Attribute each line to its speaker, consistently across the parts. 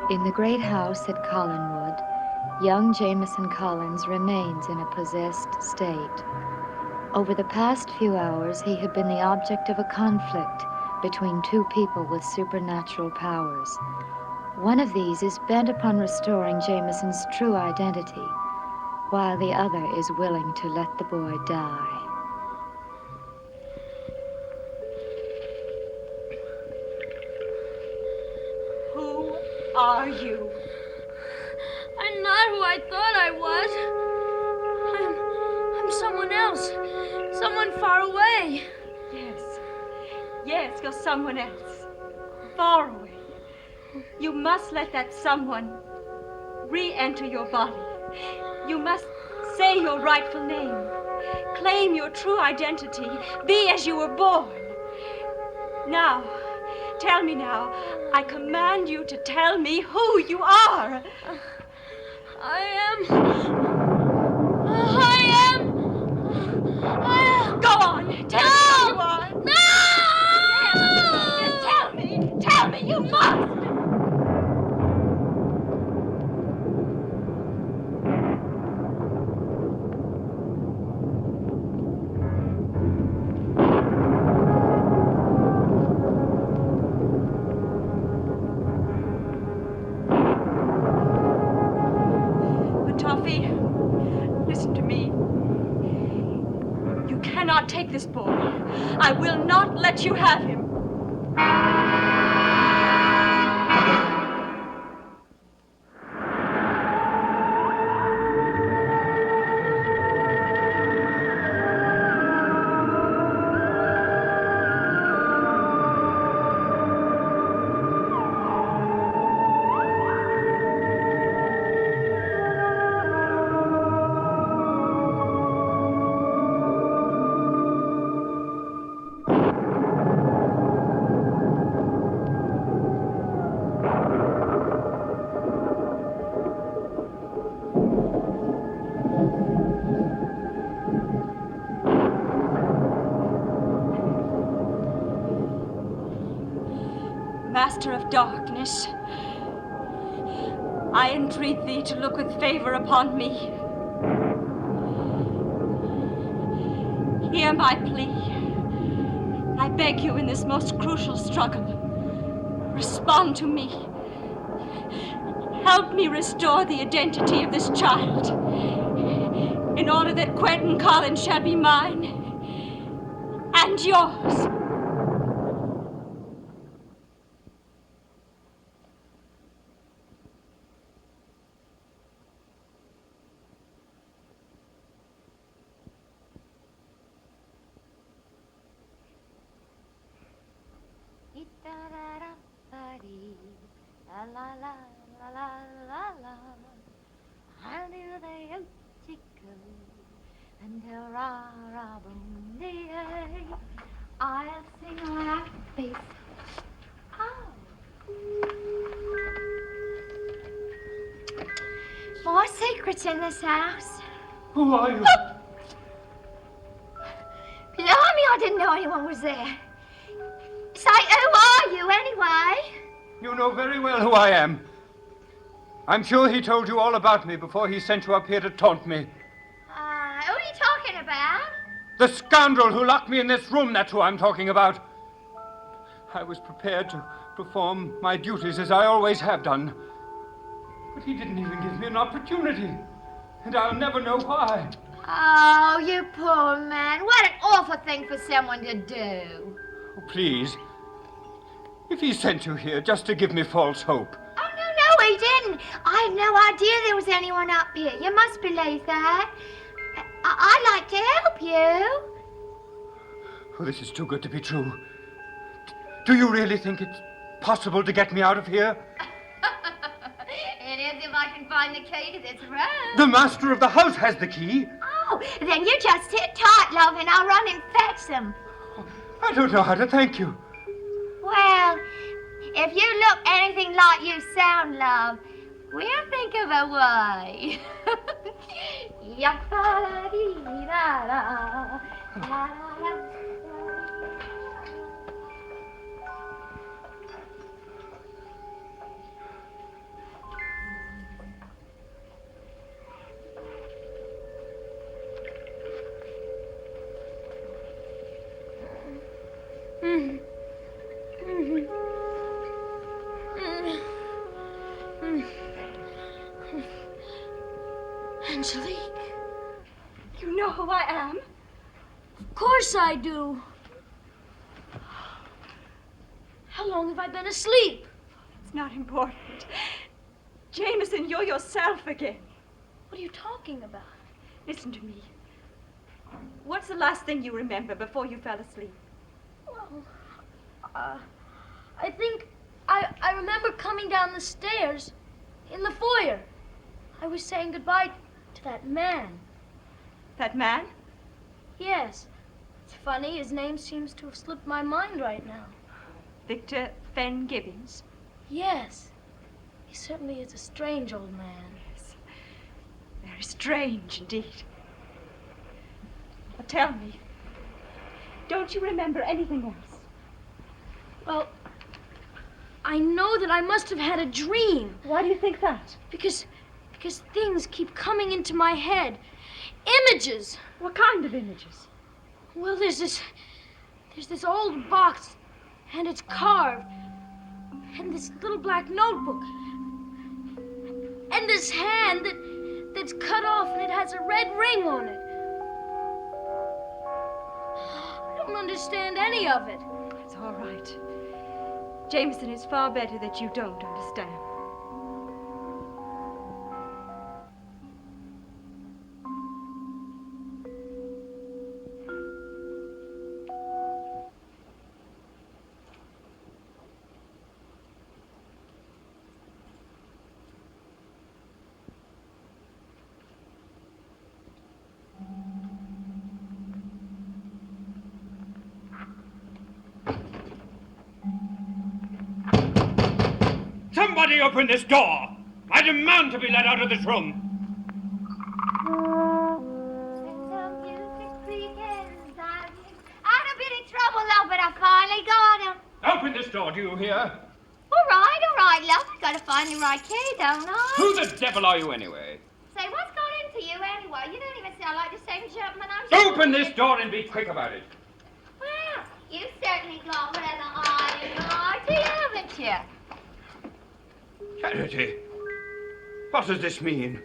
Speaker 1: In the great house at Collinwood, young Jameson Collins remains in a possessed state. Over the past few hours, he had been the object of a conflict between two people with supernatural powers. One of these is bent upon restoring Jameson's true identity, while the other is willing to let the boy die.
Speaker 2: Who are you?
Speaker 3: I'm not who I thought I was. I'm someone else. Someone far away.
Speaker 2: Yes, you're someone else. Far away. You must let that someone re-enter your body. You must say your rightful name. Claim your true identity. Be as you were born. Now, tell me now. I command you to tell me who you are.
Speaker 3: I am.
Speaker 2: Go on. Tell me who you are.
Speaker 3: No!
Speaker 2: Yes, tell me. Tell me you must. Toffee, listen to me. You cannot take this boy. I will not let you have him. Master of darkness, I entreat thee to look with favor upon me. Hear my plea. I beg you in this most crucial struggle. Respond to me. Help me restore the identity of this child, in order that Quentin Collins shall be mine and yours.
Speaker 1: La la la la la la la. I'll do the chicken until ra ra boom day. I'll sing like bass. Oh. More secrets in this house.
Speaker 4: Who are you?
Speaker 1: Blimey, I didn't know anyone was there. Say, who are you anyway?
Speaker 4: You know very well who I am. I'm sure he told you all about me before he sent you up here to taunt me.
Speaker 1: Who are you talking about?
Speaker 4: The scoundrel who locked me in this room, that's who I'm talking about. I was prepared to perform my duties as I always have done. But he didn't even give me an opportunity. And I'll never know why.
Speaker 1: Oh, you poor man. What an awful thing for someone to do.
Speaker 4: Oh, please. If he sent you here just to give me false hope.
Speaker 1: Oh, no, he didn't. I had no idea there was anyone up here. You must believe that. I'd like to help you.
Speaker 4: Oh, this is too good to be true. Do you really think it's possible to get me out of here?
Speaker 1: It is if I can find the key to this room.
Speaker 4: The master of the house has the key.
Speaker 1: Oh, then you just sit tight, love, and I'll run and fetch them.
Speaker 4: I don't know how to thank you.
Speaker 1: Well, if you look anything like you sound, love, we'll think of a way.
Speaker 3: Angelique.
Speaker 2: You know who I am?
Speaker 3: Of course I do. How long have I been asleep?
Speaker 2: It's not important. Jameson, you're yourself again.
Speaker 3: What are you talking about?
Speaker 2: Listen to me. What's the last thing you remember before you fell asleep?
Speaker 3: Well, I think I remember coming down the stairs in the foyer. I was saying goodbye to that man.
Speaker 2: That man?
Speaker 3: Yes. It's funny, his name seems to have slipped my mind right now.
Speaker 2: Victor Fenn Gibbons.
Speaker 3: Yes. He certainly is a strange old man.
Speaker 2: Yes. Very strange indeed. But tell me, don't you remember anything else?
Speaker 3: Well, I know that I must have had a dream.
Speaker 2: Why do you think that?
Speaker 3: Because things keep coming into my head. Images.
Speaker 2: What kind of images?
Speaker 3: Well, there's this old box, and it's carved, and this little black notebook, and this hand that's cut off, and it has a red ring on it. I don't understand any of it.
Speaker 2: It's all right. Jameson, is far better that you don't understand.
Speaker 4: Somebody open this door! I demand to be let out of this room!
Speaker 5: I'm a bit in trouble, love, but I finally got him.
Speaker 4: Open this door, do you hear?
Speaker 5: All right, love. I've got to find the right key, don't I?
Speaker 4: Who the devil are you anyway?
Speaker 5: Say, what's got into you anyway? You don't even sound like the same gentleman I'm sure.
Speaker 4: Open this door and be quick about it.
Speaker 5: Well, you've certainly got one of the iron party, haven't you?
Speaker 4: Charity, what does this mean?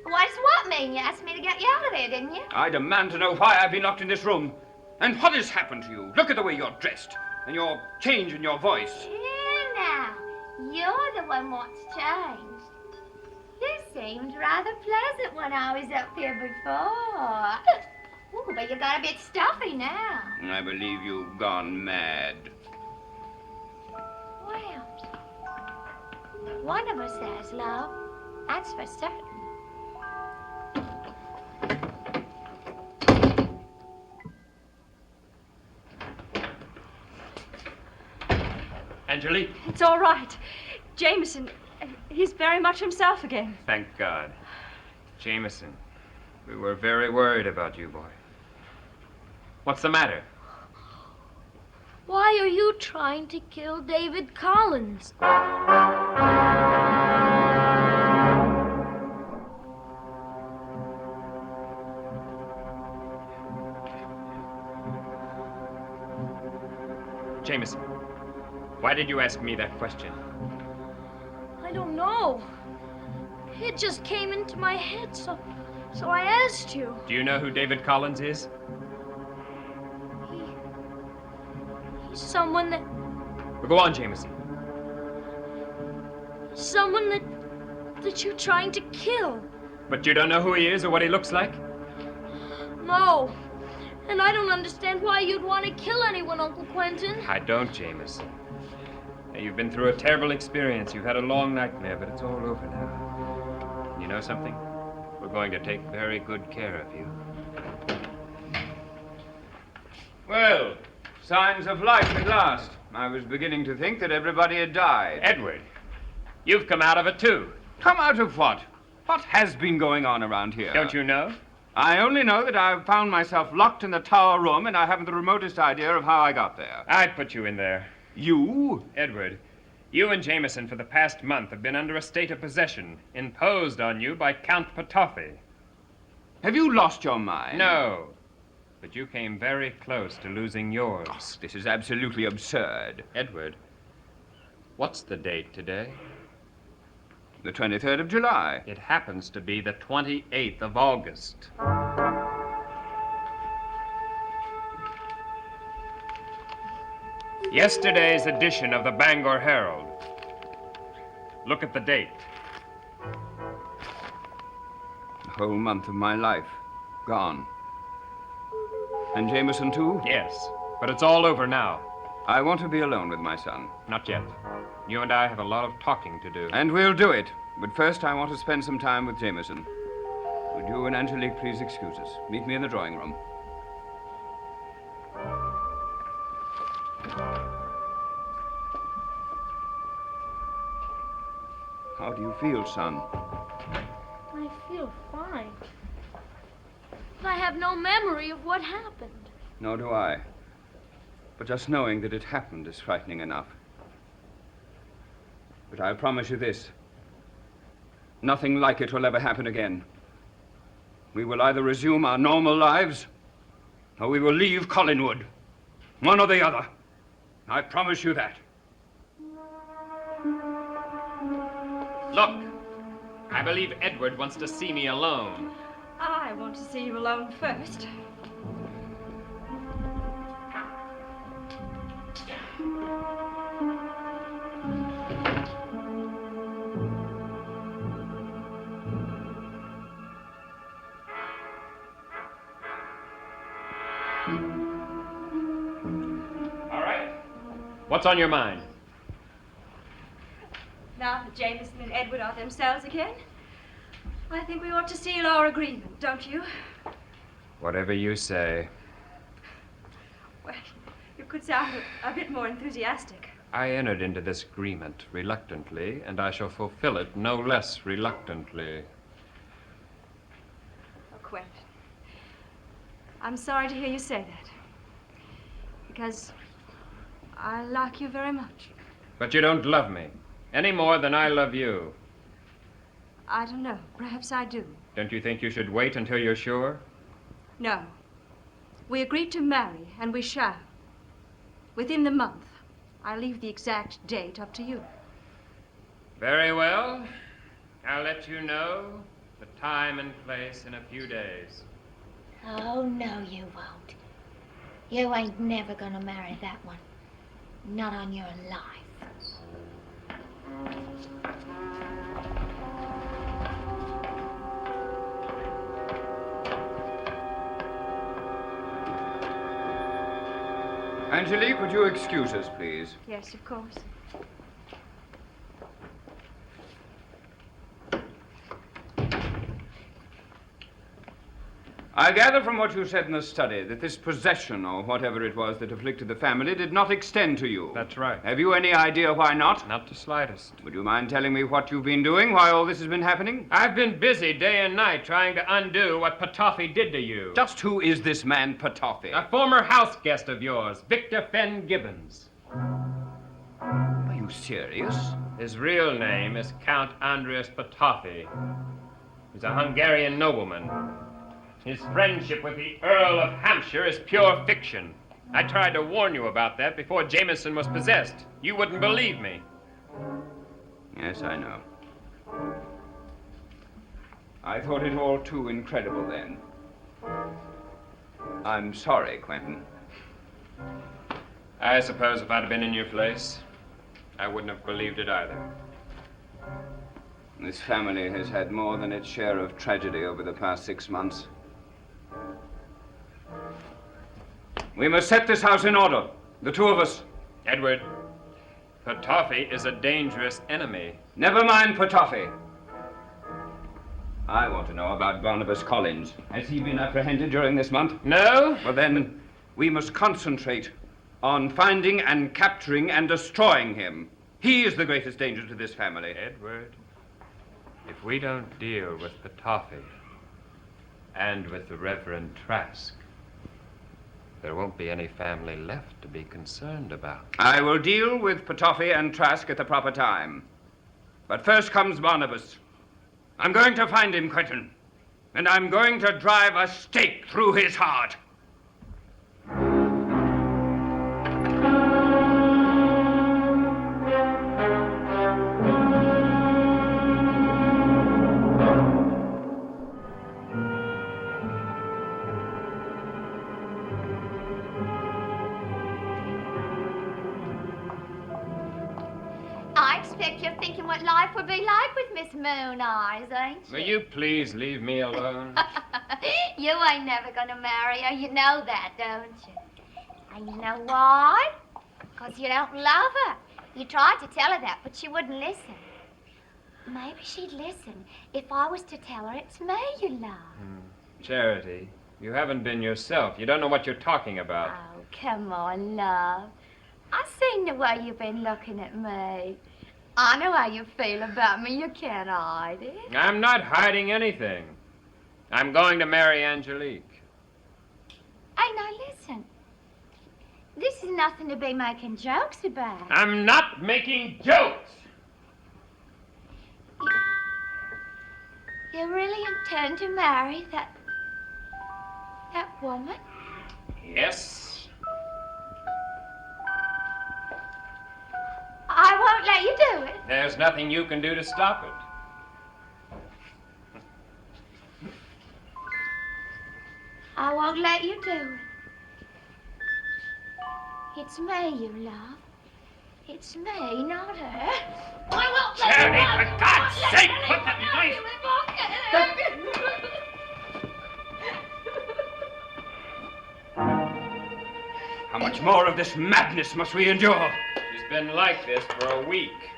Speaker 5: What does what mean? You asked me to get you out of here, didn't you?
Speaker 4: I demand to know why I've been locked in this room. And what has happened to you? Look at the way you're dressed. And your change in your voice.
Speaker 5: Here now. You're the one what's changed. You seemed rather pleasant when I was up here before. Ooh, but you got a bit stuffy now.
Speaker 4: I believe you've gone mad.
Speaker 5: Well, one of us has, love. That's for certain.
Speaker 6: Angelique.
Speaker 2: It's all right. Jameson, he's very much himself again.
Speaker 6: Thank God. Jameson, we were very worried about you, boy. What's the matter?
Speaker 3: Why are you trying to kill David Collins?
Speaker 6: Jameson, why did you ask me that question?
Speaker 3: I don't know. It just came into my head, so I asked you.
Speaker 6: Do you know who David Collins is?
Speaker 3: He's someone that...
Speaker 6: Well, go on, Jameson.
Speaker 3: Someone that you're trying to kill.
Speaker 6: But you don't know who he is or what he looks like?
Speaker 3: No. And I don't understand why you'd want to kill anyone, Uncle Quentin.
Speaker 6: I don't, Jameson. Now, you've been through a terrible experience. You've had a long nightmare, but it's all over now. And you know something? We're going to take very good care of you.
Speaker 4: Well, signs of life at last. I was beginning to think that everybody had died.
Speaker 6: Edward, you've come out of it, too.
Speaker 4: Come out of what? What has been going on around here?
Speaker 6: Don't you know?
Speaker 4: I only know that I've found myself locked in the tower room, and I haven't the remotest idea of how I got there.
Speaker 6: I put you in there.
Speaker 4: You?
Speaker 6: Edward, you and Jameson for the past month have been under a state of possession, imposed on you by Count Potoffi.
Speaker 4: Have you lost your mind?
Speaker 6: No, but you came very close to losing yours.
Speaker 4: Oh, this is absolutely absurd.
Speaker 6: Edward, what's the date today?
Speaker 4: The 23rd of July.
Speaker 6: It happens to be the 28th of August. Yesterday's edition of the Bangor Herald. Look at the date.
Speaker 4: The whole month of my life. Gone. And Jameson, too?
Speaker 6: Yes, but it's all over now.
Speaker 4: I want to be alone with my son.
Speaker 6: Not yet. You and I have a lot of talking to do.
Speaker 4: And we'll do it. But first, I want to spend some time with Jameson. Would you and Angelique please excuse us? Meet me in the drawing room. How do you feel, son?
Speaker 3: I feel fine. But I have no memory of what happened.
Speaker 4: Nor do I. But just knowing that it happened is frightening enough. But I promise you this. Nothing like it will ever happen again. We will either resume our normal lives, or we will leave Collinwood. One or the other. I promise you that.
Speaker 6: Look, I believe Edward wants to see me alone.
Speaker 2: I want to see you alone first.
Speaker 6: All right. What's on your mind?
Speaker 2: Now that Jameson and Edward are themselves again, I think we ought to seal our agreement, don't you?
Speaker 6: Whatever you say.
Speaker 2: Well, you could sound a bit more enthusiastic.
Speaker 6: I entered into this agreement reluctantly, and I shall fulfill it no less reluctantly.
Speaker 2: Oh, Quentin, I'm sorry to hear you say that. Because I like you very much.
Speaker 6: But you don't love me, any more than I love you.
Speaker 2: I don't know. Perhaps I do.
Speaker 6: Don't you think you should wait until you're sure?
Speaker 2: No. We agreed to marry, and we shall. Within the month. I leave the exact date up to you.
Speaker 6: Very well. I'll let you know the time and place in a few days.
Speaker 5: Oh, no, you won't. You ain't never gonna marry that one. Not on your life.
Speaker 4: Angelique, would you excuse us, please?
Speaker 2: Yes, of course.
Speaker 4: I gather from what you said in the study that this possession, or whatever it was that afflicted the family, did not extend to you.
Speaker 6: That's right.
Speaker 4: Have you any idea why not?
Speaker 6: Not the slightest.
Speaker 4: Would you mind telling me what you've been doing while all this has been happening?
Speaker 6: I've been busy day and night trying to undo what Petoffy did to you.
Speaker 4: Just who is this man, Petoffy?
Speaker 6: A former house guest of yours, Victor Fenn Gibbons.
Speaker 4: Are you serious?
Speaker 6: His real name is Count Andreas Petoffy. He's a Hungarian nobleman. His friendship with the Earl of Hampshire is pure fiction. I tried to warn you about that before Jameson was possessed. You wouldn't believe me.
Speaker 4: Yes, I know. I thought it all too incredible then. I'm sorry, Quentin.
Speaker 6: I suppose if I'd been in your place, I wouldn't have believed it either.
Speaker 4: This family has had more than its share of tragedy over the past 6 months. We must set this house in order, the two of us.
Speaker 6: Edward, Petoffy is a dangerous enemy.
Speaker 4: Never mind Petoffy. I want to know about Barnabas Collins. Has he been apprehended during this month?
Speaker 6: No?
Speaker 4: Well, then, we must concentrate on finding and capturing and destroying him. He is the greatest danger to this family.
Speaker 6: Edward, if we don't deal with Petoffy and with the Reverend Trask, there won't be any family left to be concerned about.
Speaker 4: I will deal with Petoffy and Trask at the proper time. But first comes Barnabas. I'm going to find him, Quentin. And I'm going to drive a stake through his heart.
Speaker 5: expect you're thinking what life would be like with Miss Moon Eyes, ain't you?
Speaker 6: Will you please leave me alone?
Speaker 5: You ain't never gonna marry her. You know that, don't you? And you know why? Because you don't love her. You tried to tell her that, but she wouldn't listen. Maybe she'd listen if I was to tell her it's me you love.
Speaker 6: Charity, you haven't been yourself. You don't know what you're talking about.
Speaker 5: Oh, come on, love. I seen the way you've been looking at me. I know how you feel about me. You can't hide it.
Speaker 6: I'm not hiding anything. I'm going to marry Angelique.
Speaker 5: Hey, now listen. This is nothing to be making jokes about.
Speaker 6: I'm not making jokes!
Speaker 5: You really intend to marry that woman?
Speaker 6: Yes.
Speaker 5: I won't let you do it.
Speaker 6: There's nothing you can do to stop it.
Speaker 5: I won't let you do it. It's me you love. It's me, not her. I won't let
Speaker 6: Charity,
Speaker 5: you
Speaker 6: for God's sake, put that knife...
Speaker 4: How much more of this madness must we endure?
Speaker 6: She's been like this for a week.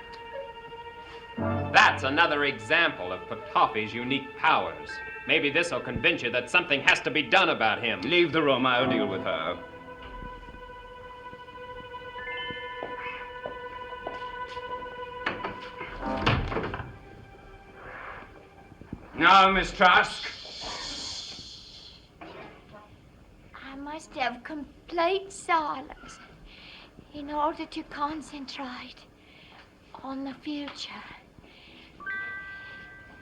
Speaker 6: That's another example of Petofi's unique powers. Maybe this'll convince you that something has to be done about him.
Speaker 4: Leave the room. I'll deal with her. Now, Miss Trask.
Speaker 5: I must have complete silence in order to concentrate on the future.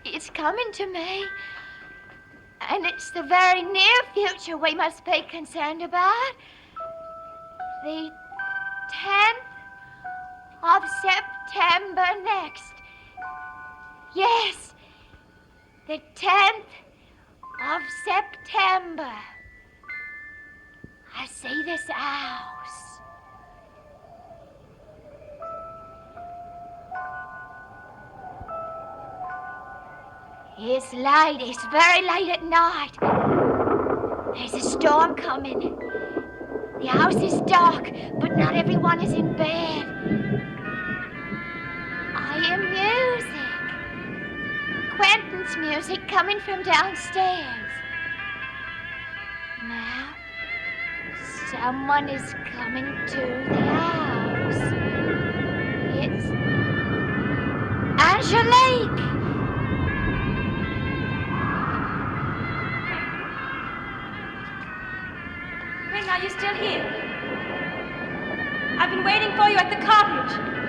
Speaker 5: It's coming to me, and it's the very near future we must be concerned about. The 10th of September next. Yes, the 10th of September. I see this house. It's late. It's very late at night. There's a storm coming. The house is dark, but not everyone is in bed. I hear music. Quentin's music coming from downstairs. Now, someone is coming to the house. It's Angelique.
Speaker 2: Ring, are you still here? I've been waiting for you at the cottage.